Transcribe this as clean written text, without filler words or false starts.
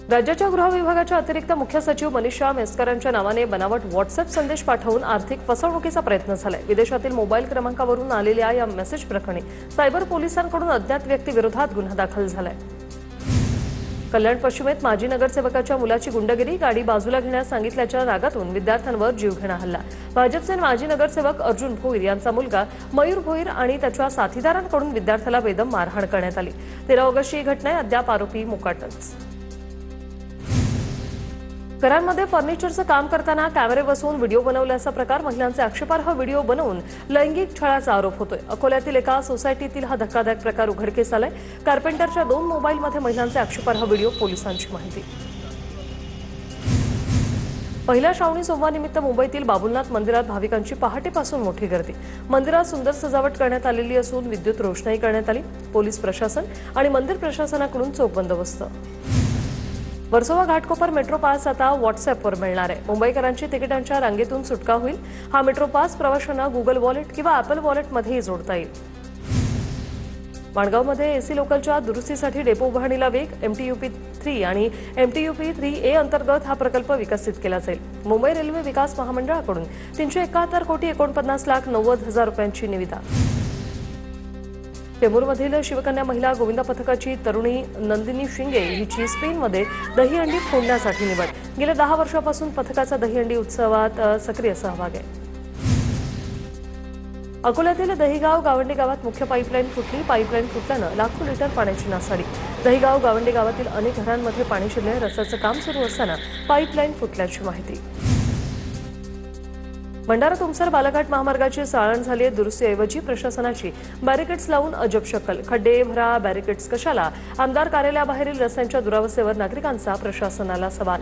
राज्याच्या गृह विभागाच्या अतिरिक्त मुख्य सचिव मनीषा म्हैसकरांच्या नावाने बनावट व्हॉट्सअॅप संदेश पाठवून आर्थिक फसवणुकीचा प्रयत्न झालाय। विदेशातील मोबाईल क्रमांकावरून आलेल्या या मेसेज प्रकरणी सायबर पोलिसांकडून अज्ञात व्यक्तीविरोधात गुन्हा दाखल झालाय। कल्याण पश्चिमेत माजी नगरसेवकाच्या मुलाची गुंडगिरी, गाडी बाजूला घेण्यास सांगितल्याच्या रागातून विद्यार्थ्यांवर जीवघेणा हल्ला। भाजपचे माजी नगरसेवक अर्जुन भोईर यांचा मुलगा मयूर भोईर आणि त्याच्या साथीदारांकडून विद्यार्थ्याला बेदम मारहाण करण्यात आली। 13 ऑगस्टची ही घटना आहे। अद्याप आरोपी मोकाटच। कराडमध्ये फर्निचरचं काम करताना कॅमेरे बसवून व्हिडिओ बनवल्याचा प्रकार, महिलांचे आक्षेपार्ह व्हिडिओ बनवून लैंगिक छळाचा आरोप होतोय। अकोल्यातील एका सोसायटीतील हा धक्कादायक प्रकार उघडकीस आलाय। कार्पेंटरच्या 2 मोबाईलमध्ये महिलांचे आक्षेपार्ह व्हिडिओ, पोलिसांची माहिती। पहिल्या श्रावणी सोमवारनिमित्त मुंबईतील बाबुलनाथ मंदिरात भाविकांची पहाटेपासून मोठी गर्दी। मंदिरात सुंदर सजावट करण्यात आलेली असून विद्युत रोषणाई करण्यात आली। पोलीस प्रशासन आणि मंदिर प्रशासनाकडून चोख बंदोबस्त। वर्सोवा घाटकोपर मेट्रो पास आता व्हॉट्सअॅपवर मिळणार आहे। मुंबईकरांची तिकिटांच्या रांगेतून सुटका होईल। हा मेट्रो पास प्रवाशांना गुगल वॉलेट किंवा ॲपल वॉलेटमध्येही जोडता येईल। माणगावमध्ये एसी लोकलच्या दुरुस्तीसाठी डेपो उभारणीला वेग। MTUP 3 आणि MTUP 3A अंतर्गत हा प्रकल्प विकसित केला जाईल। मुंबई रेल्वे विकास महामंडळाकडून 371,49,90,000 रुपयांची निविदा। टेंभूरमधील शिवकन्या महिला गोविंदा पथकाची तरुणी नंदिनी शिंगे हिची स्पेनमध्ये दहीहंडी फोडण्यासाठी निवड। गेल्या 10 वर्षांपासून पथकाचा दहीहंडी उत्सवात सक्रिय सहभाग आहे। अकोल्यातील दहिगाव गावंडे गावात मुख्य पाईपलाईन फुटली। पाईपलाईन फुटल्यानं लाखो लिटर पाण्याची नासाडी। दहिगाव गावंडे गावातील अनेक घरांमध्ये पाणी शिरले। रस्त्याचं काम सुरू असताना पाईपलाईन फुटल्याची माहिती। भंडारा तुमसर बालाघाट महामार्गाची चाळण झाली। दुरुस्तीऐवजी प्रशासनाची बॅरिकेड्स लावून अजब शक्कल। खड्डे भरा, बॅरिकेड्स कशाला? आमदार कार्यालयाबाहेरील रस्त्यांच्या दुरावस्थेवर नागरिकांचा प्रशासनाला सवाल।